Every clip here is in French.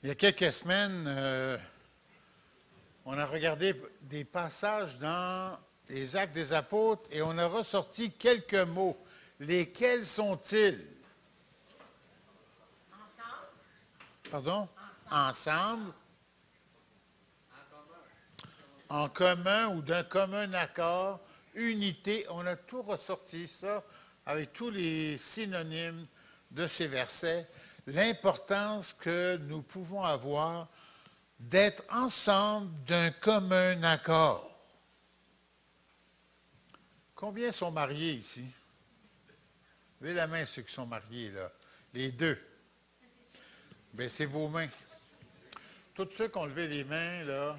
Il y a quelques semaines, on a regardé des passages dans les Actes des Apôtres et on a ressorti quelques mots. Lesquels sont-ils? Pardon? Ensemble. En commun ou d'un commun accord. Unité. On a tout ressorti ça avec tous les synonymes de ces versets. L'importance que nous pouvons avoir d'être ensemble d'un commun accord. Combien sont mariés ici? Levez la main ceux qui sont mariés, là. Les deux. Baissez vos mains. Tous ceux qui ont levé les mains, là,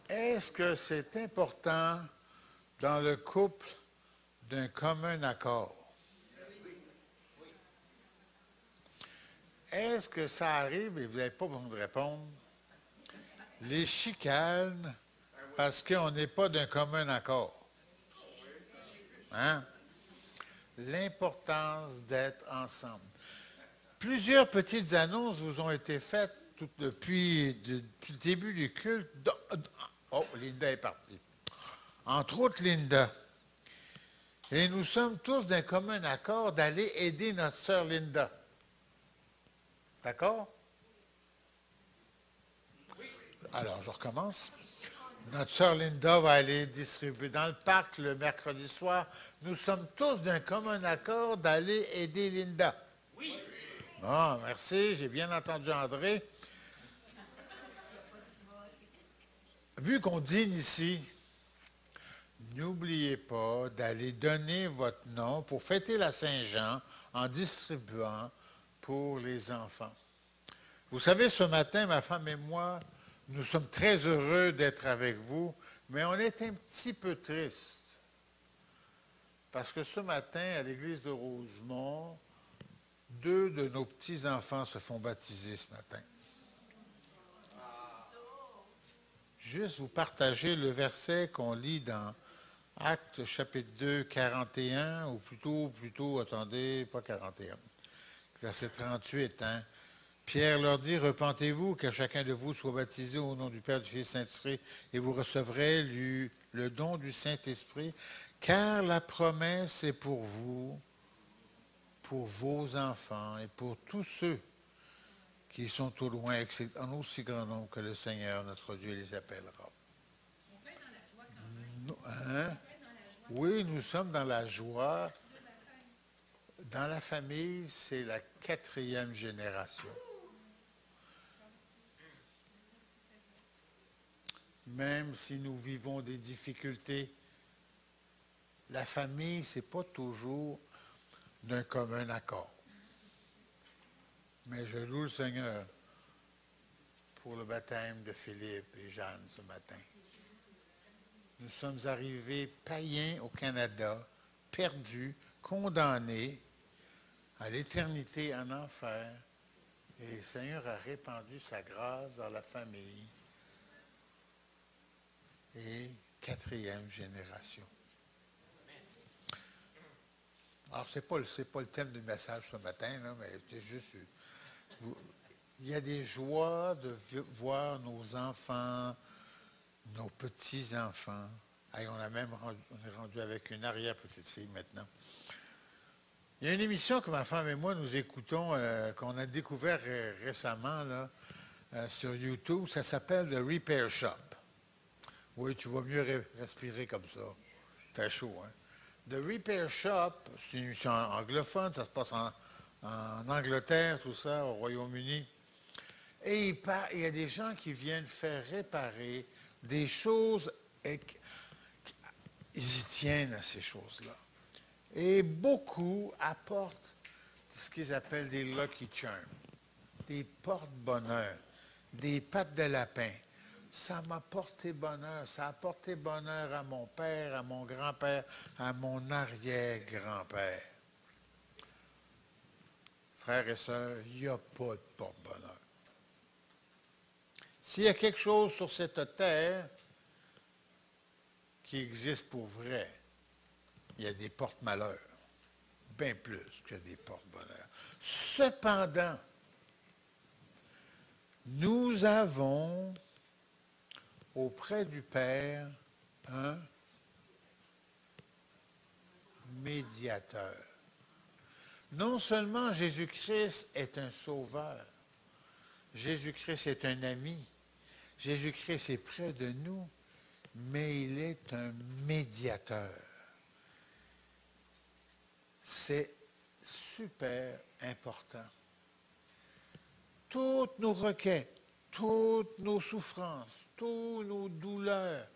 est-ce que c'est important dans le couple d'un commun accord? Est-ce que ça arrive, et vous n'avez pas besoin de répondre, les chicanes parce qu'on n'est pas d'un commun accord? Hein? L'importance d'être ensemble. Plusieurs petites annonces vous ont été faites depuis le début du culte. Oh, Linda est partie. Entre autres, Linda. Et nous sommes tous d'un commun accord d'aller aider notre sœur Linda. D'accord? Alors, je recommence. Notre sœur Linda va aller distribuer dans le parc le mercredi soir. Nous sommes tous d'un commun accord d'aller aider Linda. Oui. Bon, merci, j'ai bien entendu André. Vu qu'on dîne ici, n'oubliez pas d'aller donner votre nom pour fêter la Saint-Jean en distribuant pour les enfants. Vous savez, ce matin, ma femme et moi, nous sommes très heureux d'être avec vous, mais on est un petit peu triste. Parce que ce matin, à l'église de Rosemont, 2 de nos petits-enfants se font baptiser ce matin. Juste vous partager le verset qu'on lit dans Actes chapitre 2, 41, ou plutôt, attendez, pas 41, verset 38, hein. Pierre leur dit, repentez-vous, que chacun de vous soit baptisé au nom du Père, du Fils et du Saint-Esprit, et vous recevrez le don du Saint-Esprit, car la promesse est pour vous, pour vos enfants et pour tous ceux qui sont au loin, en aussi grand nombre que le Seigneur, notre Dieu, les appellera. On fait dans la joie quand même. Hein? Oui, nous sommes dans la joie. Dans la famille, c'est la 4e génération. Même si nous vivons des difficultés, la famille, ce n'est pas toujours d'un commun accord. Mais je loue le Seigneur pour le baptême de Philippe et Jeanne ce matin. Nous sommes arrivés païens au Canada, perdus, condamnés à l'éternité en enfer. Et le Seigneur a répandu sa grâce dans la famille. Et 4e génération. Alors, ce n'est pas le thème du message ce matin, là, mais c'est juste... Il y a des joies de voir nos enfants, nos petits-enfants. Hey, on est rendu avec une arrière-petite-fille maintenant. Il y a une émission que ma femme et moi nous écoutons, qu'on a découvert récemment là, sur YouTube. Ça s'appelle The Repair Shop. Oui, tu vas mieux respirer comme ça. Fait chaud, hein? The Repair Shop, c'est une émission anglophone, ça se passe en Angleterre, tout ça, au Royaume-Uni. Et il y a des gens qui viennent faire réparer des choses, et ils y tiennent à ces choses-là. Et beaucoup apportent ce qu'ils appellent des Lucky Charms, des porte-bonheur, des pattes de lapin. Ça m'a porté bonheur. Ça a porté bonheur à mon père, à mon grand-père, à mon arrière-grand-père. Frères et sœurs, il n'y a pas de porte-bonheur. S'il y a quelque chose sur cette terre qui existe pour vrai, il y a des porte-malheurs, bien plus que des porte-bonheur. Cependant, Nous avons auprès du Père un médiateur. Non seulement Jésus-Christ est un sauveur, Jésus-Christ est un ami, Jésus-Christ est près de nous, mais il est un médiateur. C'est super important. Toutes nos requêtes, toutes nos souffrances, toutes nos douleurs,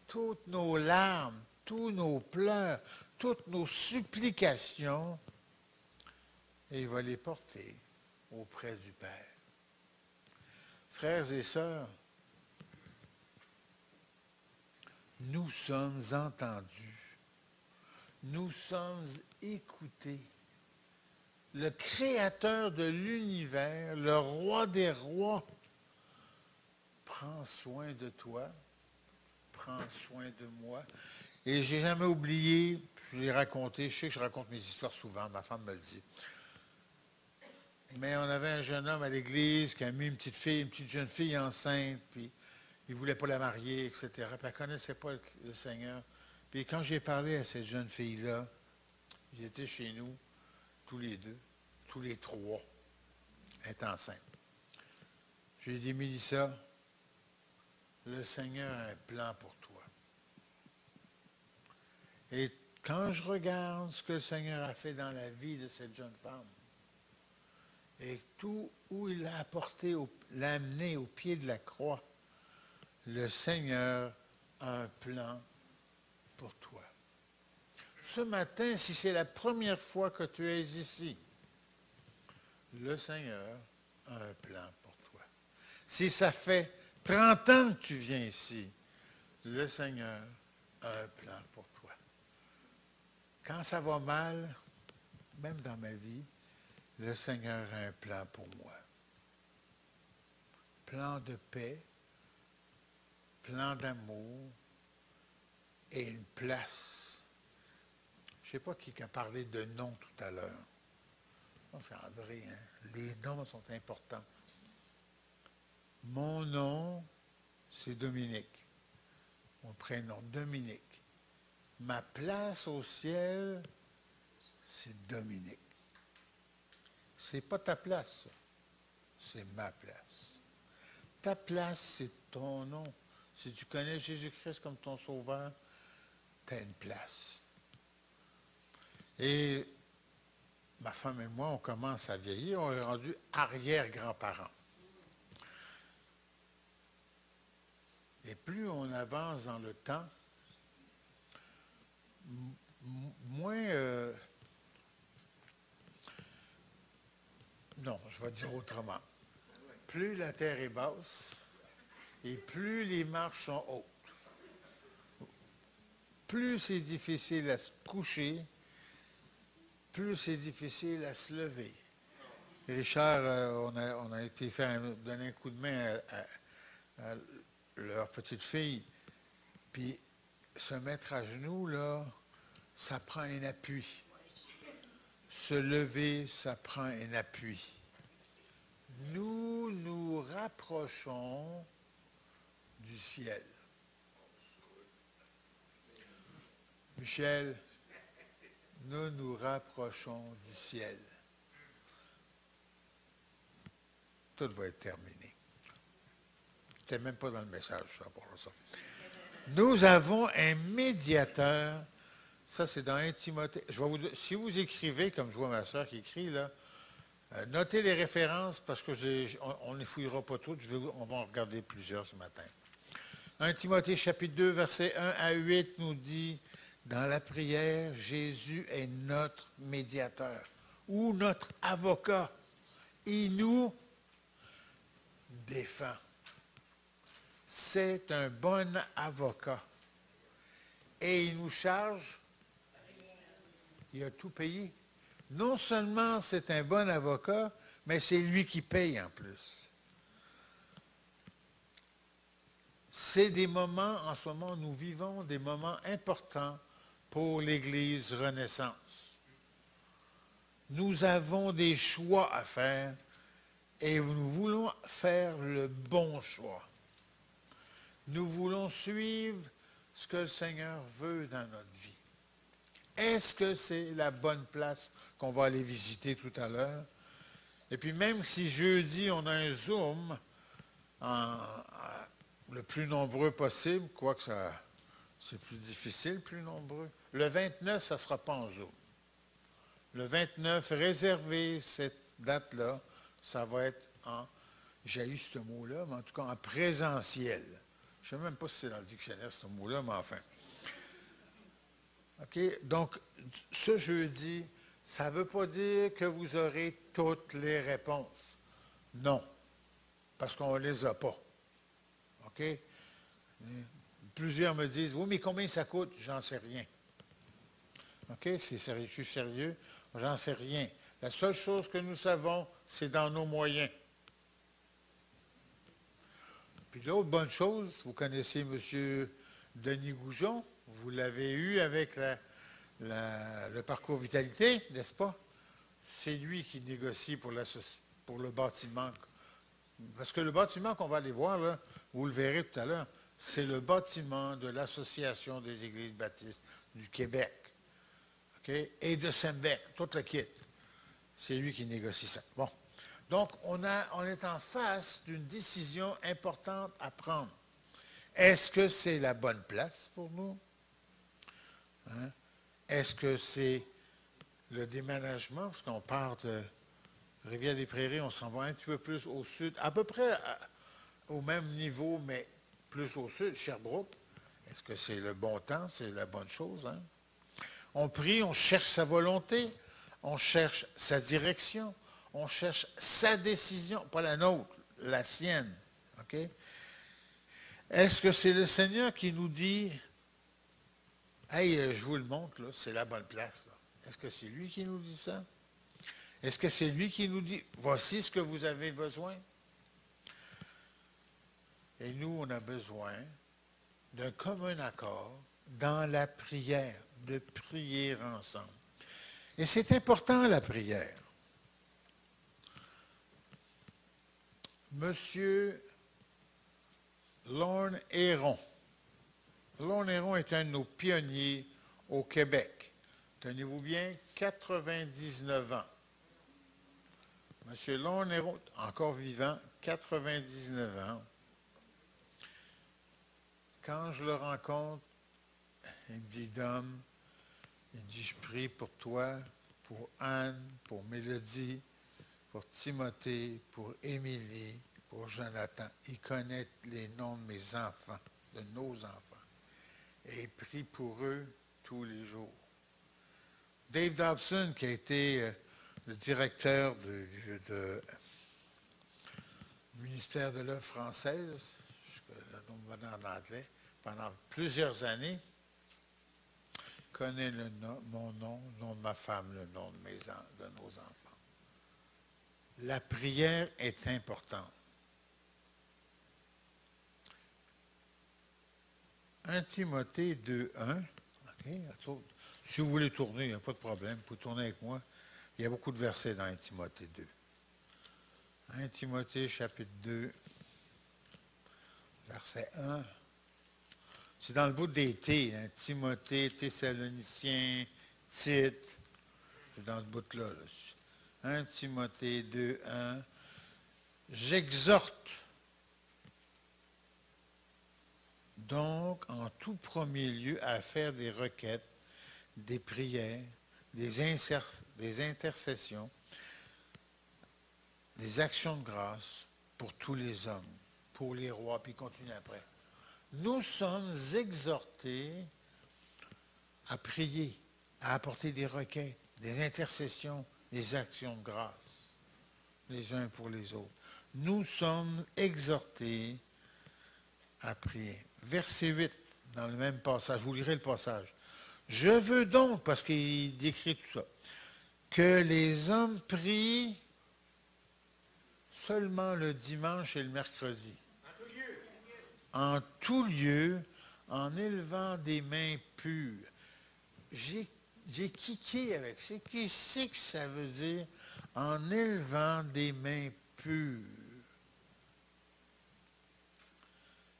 toutes nos larmes, tous nos pleurs, toutes nos supplications, et il va les porter auprès du Père. Frères et sœurs, nous sommes entendus, nous sommes écoutés. Le Créateur de l'univers, le Roi des rois, prend soin de toi, prend soin de moi. Et je n'ai jamais oublié, je l'ai raconté, je sais que je raconte mes histoires souvent, ma femme me le dit. Mais on avait un jeune homme à l'église qui a mis une petite jeune fille enceinte, puis il ne voulait pas la marier, etc. Puis elle ne connaissait pas le Seigneur. Puis quand j'ai parlé à cette jeune fille-là, ils étaient chez nous, tous les deux, tous les trois, elle est enceinte. Je lui ai dit, Mélissa, le Seigneur a un plan pour toi. Et quand je regarde ce que le Seigneur a fait dans la vie de cette jeune femme, et tout où il l'a apporté, l'a amené au pied de la croix, le Seigneur a un plan pour toi. Ce matin, si c'est la première fois que tu es ici, le Seigneur a un plan pour toi. Si ça fait 30 ans que tu viens ici, le Seigneur a un plan pour toi. Quand ça va mal, même dans ma vie, le Seigneur a un plan pour moi. Plan de paix, plan d'amour et une place. Je ne sais pas qui a parlé de nom tout à l'heure. Je pense que c'est André, hein? Les noms sont importants. Mon nom, c'est Dominique. Mon prénom, Dominique. Ma place au ciel, c'est Dominique. C'est pas ta place, c'est ma place. Ta place, c'est ton nom. Si tu connais Jésus-Christ comme ton sauveur, tu as une place. Et ma femme et moi, on commence à vieillir, on est rendu arrière-grands-parents. Et plus on avance dans le temps, moins... non, je vais dire autrement. Plus la terre est basse et plus les marches sont hautes. Plus c'est difficile à se coucher, plus c'est difficile à se lever. Richard, on a été donner un coup de main à leur petite fille, puis se mettre à genoux, là, ça prend un appui. Se lever, ça prend un appui. Nous nous rapprochons du ciel. Michel, nous nous rapprochons du ciel. Tout va être terminé. Tu n'étais même pas dans le message, ça, pour ça. Nous avons un médiateur. Ça, c'est dans 1 Timothée. Si vous écrivez, comme je vois ma soeur qui écrit, là, notez les références parce que on ne les fouillera pas toutes. On va en regarder plusieurs ce matin. 1 Timothée chapitre 2, versets 1 à 8 nous dit, dans la prière, Jésus est notre médiateur ou notre avocat. Il nous défend. C'est un bon avocat. Et il nous charge, il a tout payé. Non seulement c'est un bon avocat, mais c'est lui qui paye en plus. C'est des moments, en ce moment, nous vivons des moments importants pour l'Église Renaissance. Nous avons des choix à faire Et nous voulons faire le bon choix. Nous voulons suivre ce que le Seigneur veut dans notre vie. Est-ce que c'est la bonne place qu'on va aller visiter tout à l'heure? Et puis même si jeudi, on a un Zoom le plus nombreux possible, quoique c'est plus difficile, plus nombreux. Le 29, ça ne sera pas en Zoom. Le 29, réservez cette date-là, ça va être j'ai eu ce mot-là, mais en tout cas en présentiel. Je ne sais même pas si c'est dans le dictionnaire ce mot-là, mais enfin. OK? Donc, ce jeudi, ça ne veut pas dire que vous aurez toutes les réponses. Non, parce qu'on ne les a pas. OK? Plusieurs me disent, oui, mais combien ça coûte? J'en sais rien. OK? C'est sérieux, je suis sérieux, j'en sais rien. La seule chose que nous savons, c'est dans nos moyens. Puis l'autre bonne chose, vous connaissez M. Denis Goujon, vous l'avez eu avec le parcours Vitalité, n'est-ce pas? C'est lui qui négocie pour le bâtiment. Parce que le bâtiment qu'on va aller voir, là, vous le verrez tout à l'heure, c'est le bâtiment de l'Association des Églises baptistes du Québec. Okay? Et de Sembec, tout le kit. C'est lui qui négocie ça. Bon. Donc, on est en face d'une décision importante à prendre. Est-ce que c'est la bonne place pour nous? Hein? Est-ce que c'est le déménagement? Parce qu'on part de Rivière-des-Prairies, on s'en va un petit peu plus au sud, à peu près au même niveau, mais plus au sud, Sherbrooke. Est-ce que c'est le bon temps? C'est la bonne chose? Hein? On prie, on cherche sa volonté, on cherche sa direction, on cherche sa décision, pas la nôtre, la sienne. OK? Est-ce que c'est le Seigneur qui nous dit, « Hey, je vous le montre, là, c'est la bonne place. » Est-ce que c'est lui qui nous dit ça? Est-ce que c'est lui qui nous dit, « Voici ce que vous avez besoin? » Et nous, on a besoin d'un commun accord dans la prière, de prier ensemble. Et c'est important, la prière. Monsieur Lorne Héron. Lorne Héron est un de nos pionniers au Québec. Tenez-vous bien, 99 ans. Monsieur Lorne Héron, encore vivant, 99 ans. Quand je le rencontre, il me dit, Dom, il dit, je prie pour toi, pour Anne, pour Mélodie, pour Timothée, pour Émilie, pour Jonathan. Il connaît les noms de mes enfants, de nos enfants. Et il prie pour eux tous les jours. Dave Dobson, qui a été le directeur du ministère de l'œuvre française, le nom va en anglais, pendant plusieurs années, connaît mon nom, le nom de ma femme, le nom de nos enfants. La prière est importante. 1 Timothée 2:1. OK, si vous voulez tourner, il n'y a pas de problème, vous pouvez tourner avec moi. Il y a beaucoup de versets dans 1 Timothée 2. 1 Timothée chapitre 2, verset 1. C'est dans le bout des T, hein, Timothée, Thessaloniciens, Tite. C'est dans ce bout-là. 1 Timothée 2:1. J'exhorte donc en tout premier lieu à faire des requêtes, des prières, des intercessions, des actions de grâce pour tous les hommes, pour les rois, puis continue après. Nous sommes exhortés à prier, à apporter des requêtes, des intercessions, des actions de grâce, les uns pour les autres. Nous sommes exhortés à prier. Verset 8, dans le même passage, je vous lirai le passage. Je veux donc, parce qu'il décrit tout ça, que les hommes prient seulement le dimanche et le mercredi. En tout lieu, en élevant des mains pures. J'ai kické avec ça. Qu'est-ce que ça veut dire en élevant des mains impurs.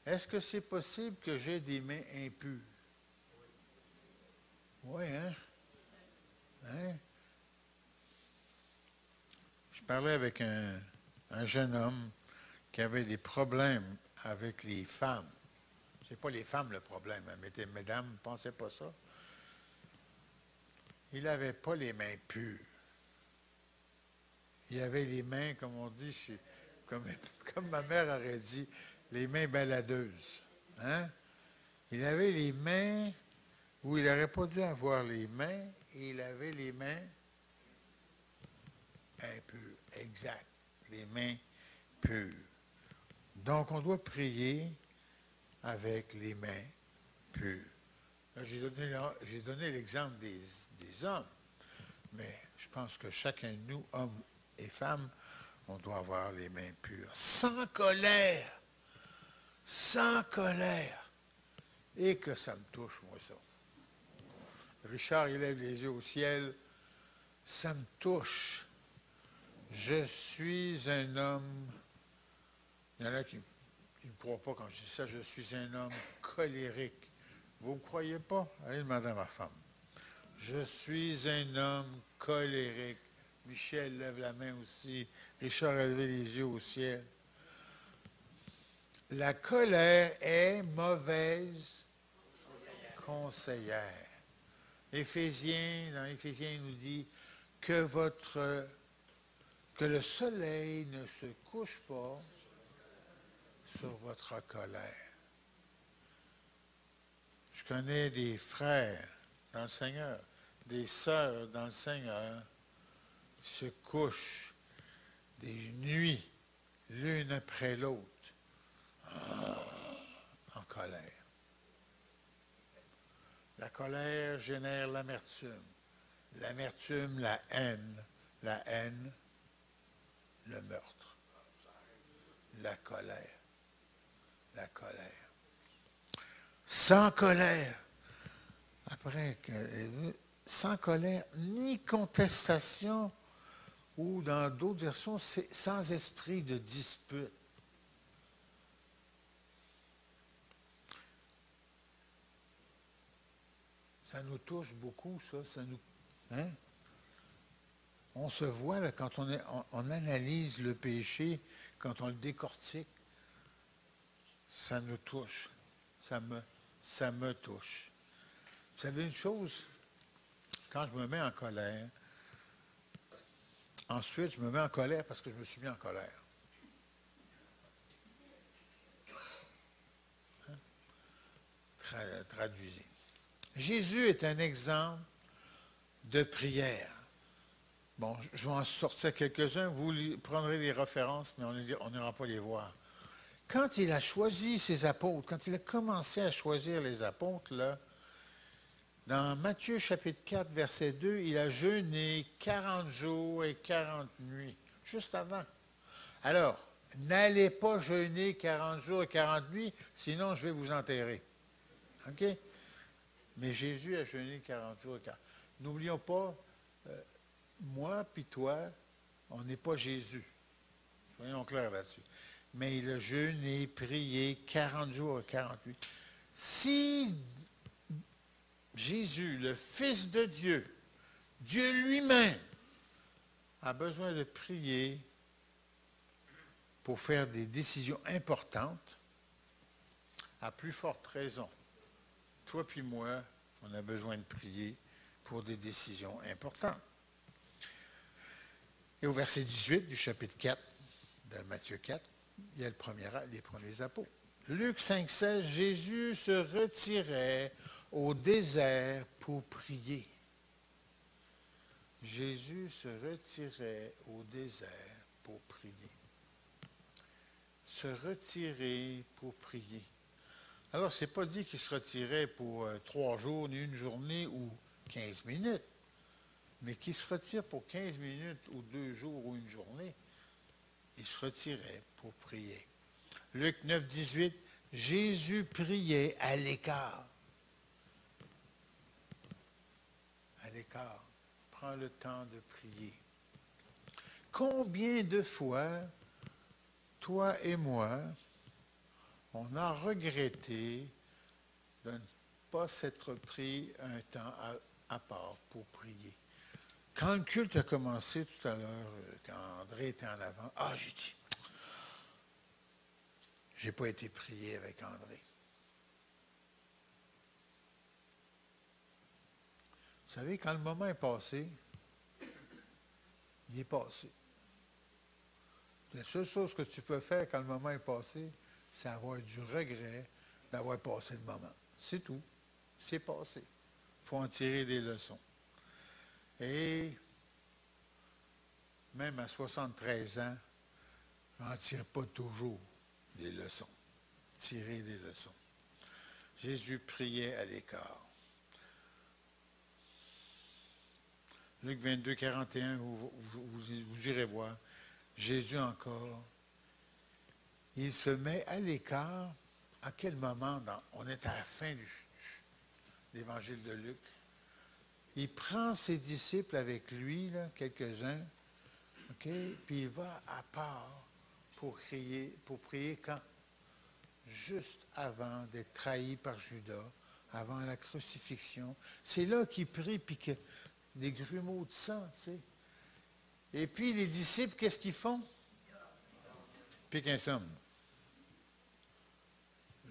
Est-ce que c'est possible que j'ai des mains impures? Oui, hein? Hein? Je parlais avec un jeune homme qui avait des problèmes avec les femmes. Ce n'est pas les femmes le problème, hein, mais mesdames, ne pensez pas ça. Il n'avait pas les mains pures. Il avait les mains, comme on dit, comme ma mère aurait dit, les mains baladeuses. Hein? Il avait les mains où il n'aurait pas dû avoir les mains, et il avait les mains impures. Exact. Les mains pures. Donc, on doit prier avec les mains pures. Là, j'ai donné l'exemple des hommes, mais je pense que chacun de nous, hommes et femmes, on doit avoir les mains pures. Sans colère. Sans colère. Et que ça me touche, moi, ça. Richard, il lève les yeux au ciel. Ça me touche. Je suis un homme. Il y en a qui ne me croient pas quand je dis ça. Je suis un homme colérique. Vous ne me croyez pas? Allez demander à ma femme. Je suis un homme colérique. Michel lève la main aussi. Richard a levé les yeux au ciel. La colère est mauvaise conseillère. Dans Éphésiens, il nous dit que le soleil ne se couche pas sur votre colère. Je connais des frères dans le Seigneur, des sœurs dans le Seigneur, qui se couchent des nuits, l'une après l'autre, en colère. La colère génère l'amertume. L'amertume, la haine, le meurtre. La colère. Sans colère. Après, sans colère, ni contestation, ou dans d'autres versions, c'est sans esprit de dispute. Ça nous touche beaucoup, ça nous... Hein? On se voit, là, quand on analyse le péché, quand on le décortique, ça nous touche. Ça me touche. Vous savez une chose? Quand je me mets en colère, ensuite, je me mets en colère parce que je me suis mis en colère. Hein? Traduisez. Jésus est un exemple de prière. Bon, je vais en sortir quelques-uns, vous prendrez les références, mais on n'ira pas les voir. Quand il a choisi ses apôtres, quand il a commencé à choisir les apôtres, là, dans Matthieu chapitre 4, verset 2, il a jeûné 40 jours et 40 nuits, juste avant. Alors, n'allez pas jeûner 40 jours et 40 nuits, sinon je vais vous enterrer. OK? Mais Jésus a jeûné 40 jours et 40 nuits. N'oublions pas, moi puis toi, on n'est pas Jésus. Soyons clairs là-dessus. Mais il a jeûné, prié 40 jours et 40 nuits. Si Jésus, le Fils de Dieu, Dieu lui-même, a besoin de prier pour faire des décisions importantes, à plus forte raison, toi puis moi, on a besoin de prier pour des décisions importantes. Et au verset 18 du chapitre 4 de Matthieu 4, il y a les premiers apôtres. Luc 5,16, Jésus se retirait au désert pour prier. Jésus se retirait au désert pour prier. Se retirer pour prier. Alors, ce n'est pas dit qu'il se retirait pour 3 jours, ni une journée ou 15 minutes, mais qu'il se retire pour 15 minutes ou 2 jours ou une journée. Il se retirait pour prier. Luc 9, 18, Jésus priait à l'écart. À l'écart. Prends le temps de prier. Combien de fois toi et moi, on a regretté de ne pas s'être pris un temps à part pour prier. Quand le culte a commencé tout à l'heure, quand André était en avant, j'ai dit, j'ai pas été prié avec André. Vous savez, quand le moment est passé, il est passé. La seule chose que tu peux faire quand le moment est passé, c'est avoir du regret d'avoir passé le moment. C'est tout. C'est passé. Il faut en tirer des leçons. Et même à 73 ans, on n'en tire pas toujours des leçons. Tirer des leçons. Jésus priait à l'écart. Luc 22, 41, vous irez voir. Jésus encore, il se met à l'écart. À quel moment? On est à la fin de l'évangile de Luc. Il prend ses disciples avec lui, là, quelques-uns, puis il va à part pour prier quand? Juste avant d'être trahi par Judas, avant la crucifixion. C'est là qu'il prie, puis que des grumeaux de sang, tu sais. Et puis, les disciples, qu'est-ce qu'ils font? Pique un somme.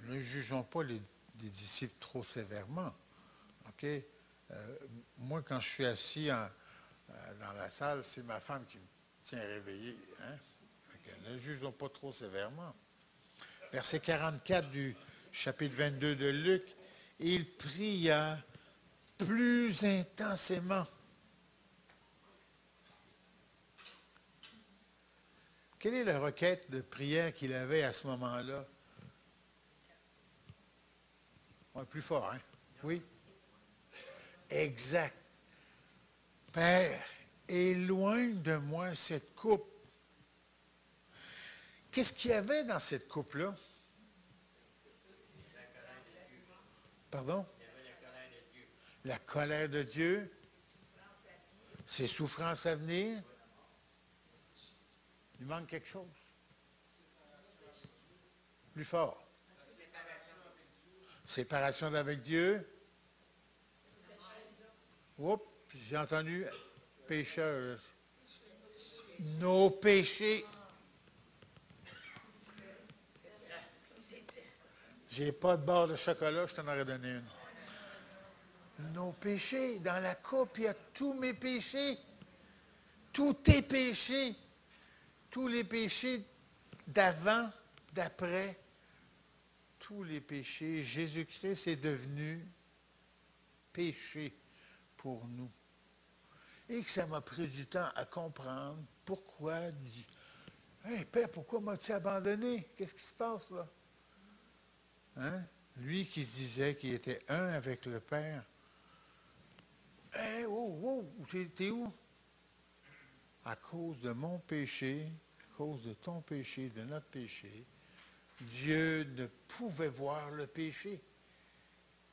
Ne jugeons pas les disciples trop sévèrement. OK? Moi, quand je suis assis dans la salle, c'est ma femme qui me tient réveillé. Hein? Ne jugeons pas trop sévèrement. Verset 44 du chapitre 22 de Luc, il pria plus intensément. Quelle est la requête de prière qu'il avait à ce moment-là? Plus fort, hein? Oui? Exact. Père, éloigne de moi cette coupe. Qu'est-ce qu'il y avait dans cette coupe-là? Pardon? La colère de Dieu. Ses souffrances à venir. Il manque quelque chose. Plus fort. Séparation d'avec Dieu. Oups, j'ai entendu pécheurs. Nos péchés. J'ai pas de barre de chocolat, je t'en aurais donné une. Nos péchés, dans la coupe, il y a tous mes péchés. Tous tes péchés. Tous les péchés d'avant, d'après. Tous les péchés. Jésus-Christ est devenu péché pour nous. Et que ça m'a pris du temps à comprendre pourquoi. Hey, Père, pourquoi m'as-tu abandonné? Qu'est-ce qui se passe là? Hein? Lui qui se disait qu'il était un avec le Père. Hey, t'es où? À cause de mon péché, à cause de ton péché, de notre péché, Dieu ne pouvait voir le péché.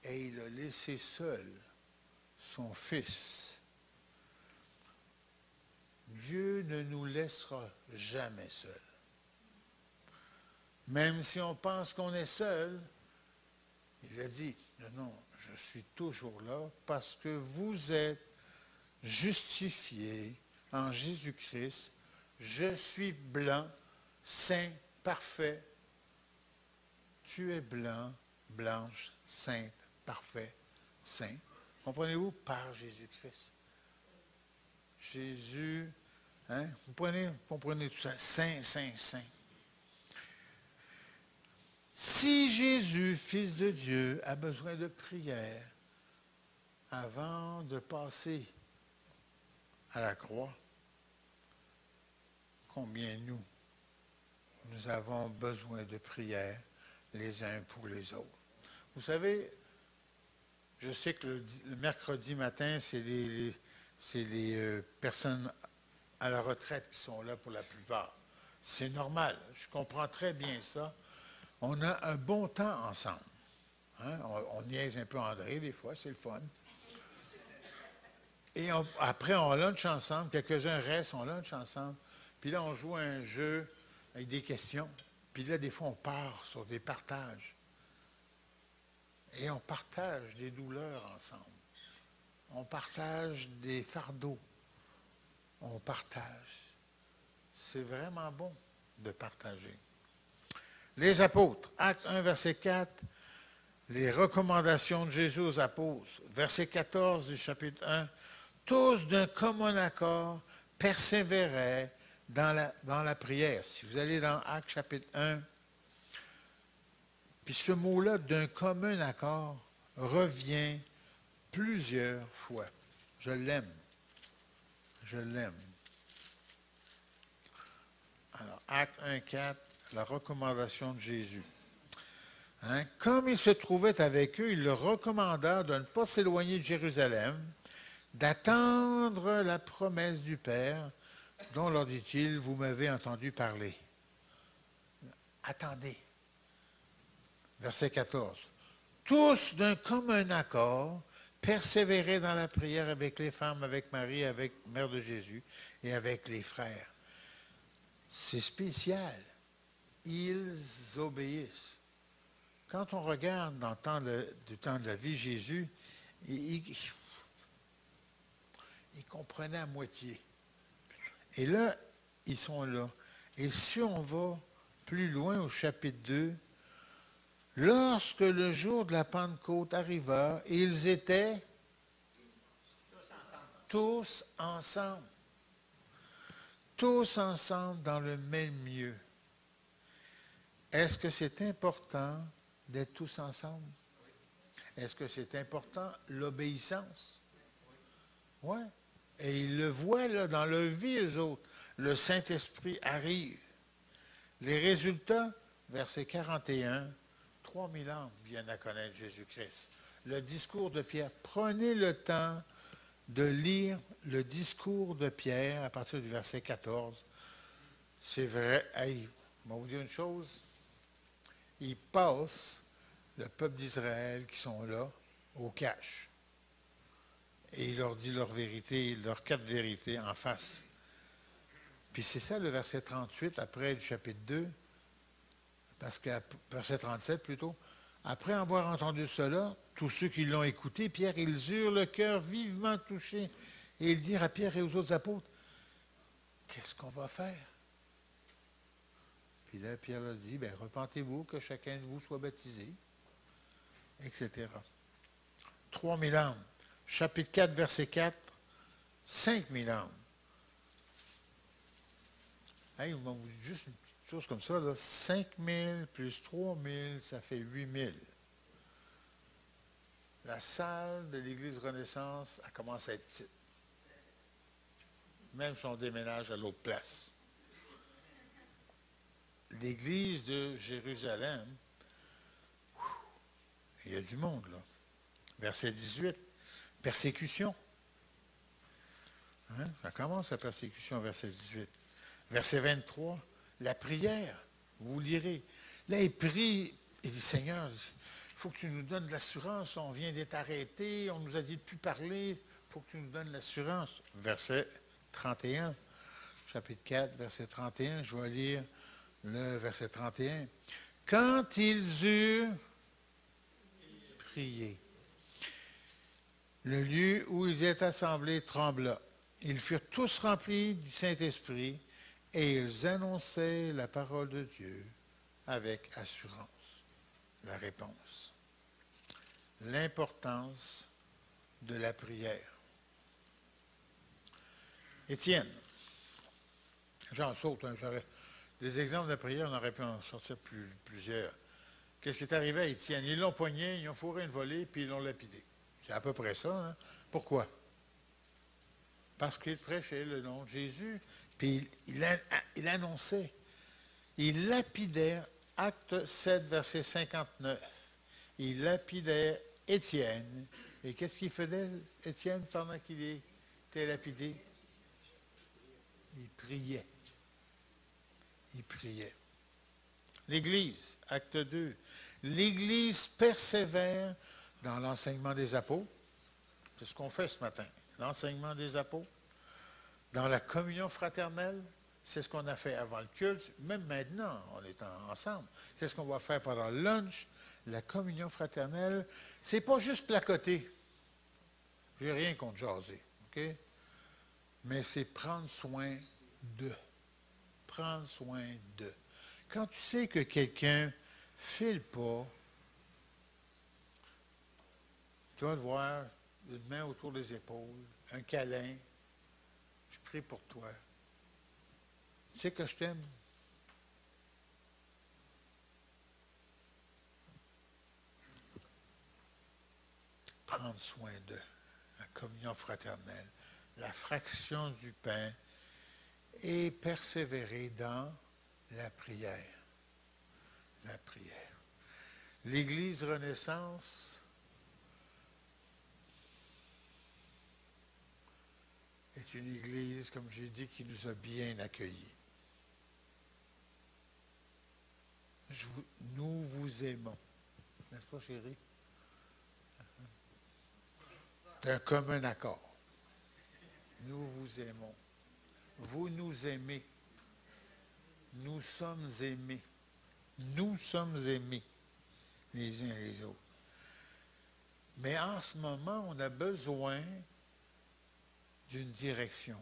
Et il a laissé seul son Fils. Dieu ne nous laissera jamais seuls. Même si on pense qu'on est seul, il a dit, non, je suis toujours là parce que vous êtes justifiés en Jésus-Christ. Je suis blanc, saint, parfait. Tu es blanc, blanche, sainte, parfait, saint. Comprenez-vous? Par Jésus-Christ. Jésus, hein? Vous comprenez tout ça? Saint, saint, saint. Si Jésus, Fils de Dieu, a besoin de prière avant de passer à la croix, combien nous avons besoin de prière les uns pour les autres. Vous savez, je sais que le mercredi matin, c'est les personnes à la retraite qui sont là pour la plupart. C'est normal, je comprends très bien ça. On a un bon temps ensemble. Hein? On niaise un peu André des fois, c'est le fun. Et après, on lunch ensemble. Quelques-uns restent, on lunch ensemble. Puis là, on joue à un jeu avec des questions. Puis là, des fois, on part sur des partages. Et on partage des douleurs ensemble. On partage des fardeaux. On partage. C'est vraiment bon de partager. Les apôtres, Acte 1, verset 4, les recommandations de Jésus aux apôtres, verset 14 du chapitre 1, tous d'un commun accord persévéraient dans la prière. Si vous allez dans Acte chapitre 1, puis ce mot-là, d'un commun accord, revient plusieurs fois. Je l'aime. Je l'aime. Alors, Acte 1, 4, la recommandation de Jésus. Hein? Comme il se trouvait avec eux, il leur recommanda de ne pas s'éloigner de Jérusalem, d'attendre la promesse du Père, dont leur dit-il, vous m'avez entendu parler. Attendez. Verset 14. Tous d'un commun accord persévéraient dans la prière avec les femmes, avec Marie, avec Mère de Jésus et avec les frères. C'est spécial. Ils obéissent. Quand on regarde dans du temps de la vie de Jésus, il comprenait à moitié. Et là, ils sont là. Et si on va plus loin au chapitre 2, lorsque le jour de la Pentecôte arriva, ils étaient tous ensemble. Tous ensemble dans le même lieu. Est-ce que c'est important d'être tous ensemble? Est-ce que c'est important l'obéissance? Oui. Et ils le voient là dans leur vie, eux autres. Le Saint-Esprit arrive. Les résultats, verset 41, 3000 âmes viennent à connaître Jésus-Christ. Le discours de Pierre. Prenez le temps de lire le discours de Pierre à partir du verset 14. C'est vrai. Hey, je vais vous dire une chose. Il passe le peuple d'Israël qui sont là au cash. Et il leur dit leur vérité, leurs 4 vérités en face. Puis c'est ça le verset 38 après du chapitre 2, parce que verset 37 plutôt. Après avoir entendu cela, tous ceux qui l'ont écouté, Pierre, ils eurent le cœur vivement touché. Et ils dirent à Pierre et aux autres apôtres, qu'est-ce qu'on va faire? Puis là, Pierre leur dit, bien, repentez-vous, que chacun de vous soit baptisé, etc. 3000 âmes. Chapitre 4, verset 4, 5000 âmes. Hey, on vous dit juste une petite chose comme ça, là. 5000 plus 3000, ça fait 8000. La salle de l'Église Renaissance, elle commence à être petite. Même si on déménage à l'autre place. L'Église de Jérusalem, il y a du monde, là. Verset 18, persécution. Hein? Ça commence la persécution, verset 18. Verset 23, la prière. Vous lirez. Là, il prie, il dit, Seigneur, il faut que tu nous donnes de l'assurance. On vient d'être arrêtés, on nous a dit de ne plus parler. Il faut que tu nous donnes l'assurance. Verset 31, chapitre 4, verset 31, je vais lire le verset 31. Quand ils eurent prié, le lieu où ils étaient assemblés trembla. Ils furent tous remplis du Saint-Esprit et ils annonçaient la parole de Dieu avec assurance. La réponse. L'importance de la prière. Étienne. J'en saute. Hein, les exemples de prière, on aurait pu en sortir plusieurs. Qu'est-ce qui est arrivé à Étienne? Ils l'ont poigné, ils ont fourré une volée, puis ils l'ont lapidé. C'est à peu près ça. Hein? Pourquoi? Parce qu'il prêchait le nom de Jésus, puis il annonçait. Il lapidait, acte 7, verset 59. Il lapidait Étienne. Et qu'est-ce qu'il faisait, Étienne, pendant qu'il était lapidé? Il priait. Il priait. L'Église, acte 2. L'Église persévère dans l'enseignement des apôtres. C'est ce qu'on fait ce matin. L'enseignement des apôtres. Dans la communion fraternelle, C'est ce qu'on a fait avant le culte, même maintenant, on est ensemble. C'est ce qu'on va faire pendant le lunch, la communion fraternelle. C'est pas juste placoter. J'ai rien contre jaser, OK? Mais c'est prendre soin d'eux. Prendre soin d'eux. Quand tu sais que quelqu'un ne file pas, tu vas le voir, une main autour des épaules, un câlin. Je prie pour toi. Tu sais que je t'aime. Prendre soin d'eux. La communion fraternelle, la fraction du pain et persévérer dans la prière. La prière. L'Église Renaissance est une Église, comme j'ai dit, qui nous a bien accueillis. Nous vous aimons. N'est-ce pas, chérie? D'un commun accord. Nous vous aimons. Vous nous aimez. Nous sommes aimés. Nous sommes aimés les uns les autres. Mais en ce moment, on a besoin d'une direction.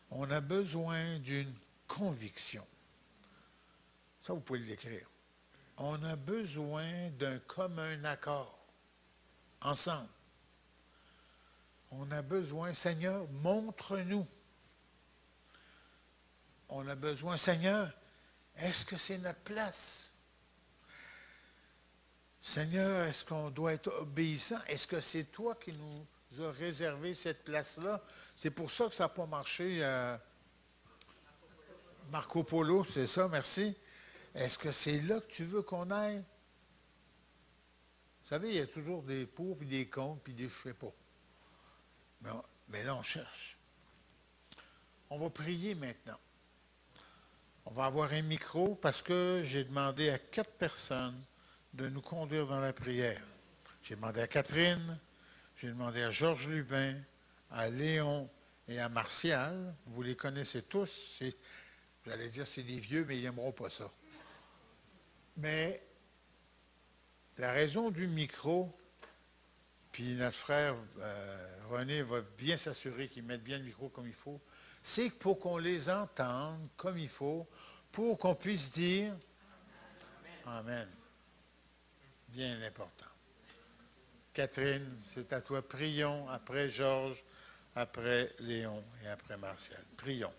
On a besoin d'une conviction. Ça, vous pouvez l'écrire. On a besoin d'un commun accord. Ensemble. On a besoin, Seigneur, montre-nous. On a besoin, Seigneur, est-ce que c'est notre place? Seigneur, est-ce qu'on doit être obéissant? Est-ce que c'est toi qui nous as réservé cette place-là? C'est pour ça que ça n'a pas marché à Marco Polo, c'est ça, merci. Est-ce que c'est là que tu veux qu'on aille? Vous savez, il y a toujours des pour, puis des contre, puis des je ne sais pas. Mais là, on cherche. On va prier maintenant. On va avoir un micro parce que j'ai demandé à 4 personnes de nous conduire dans la prière. J'ai demandé à Catherine, j'ai demandé à Georges Lubin, à Léon et à Martial. Vous les connaissez tous. J'allais dire c'est des vieux, mais ils n'aimeront pas ça. Mais la raison du micro, puis notre frère René va bien s'assurer qu'il mette bien le micro comme il faut, c'est pour qu'on les entende comme il faut, pour qu'on puisse dire Amen. Bien important. Catherine, c'est à toi. Prions après Georges, après Léon et après Martial. Prions.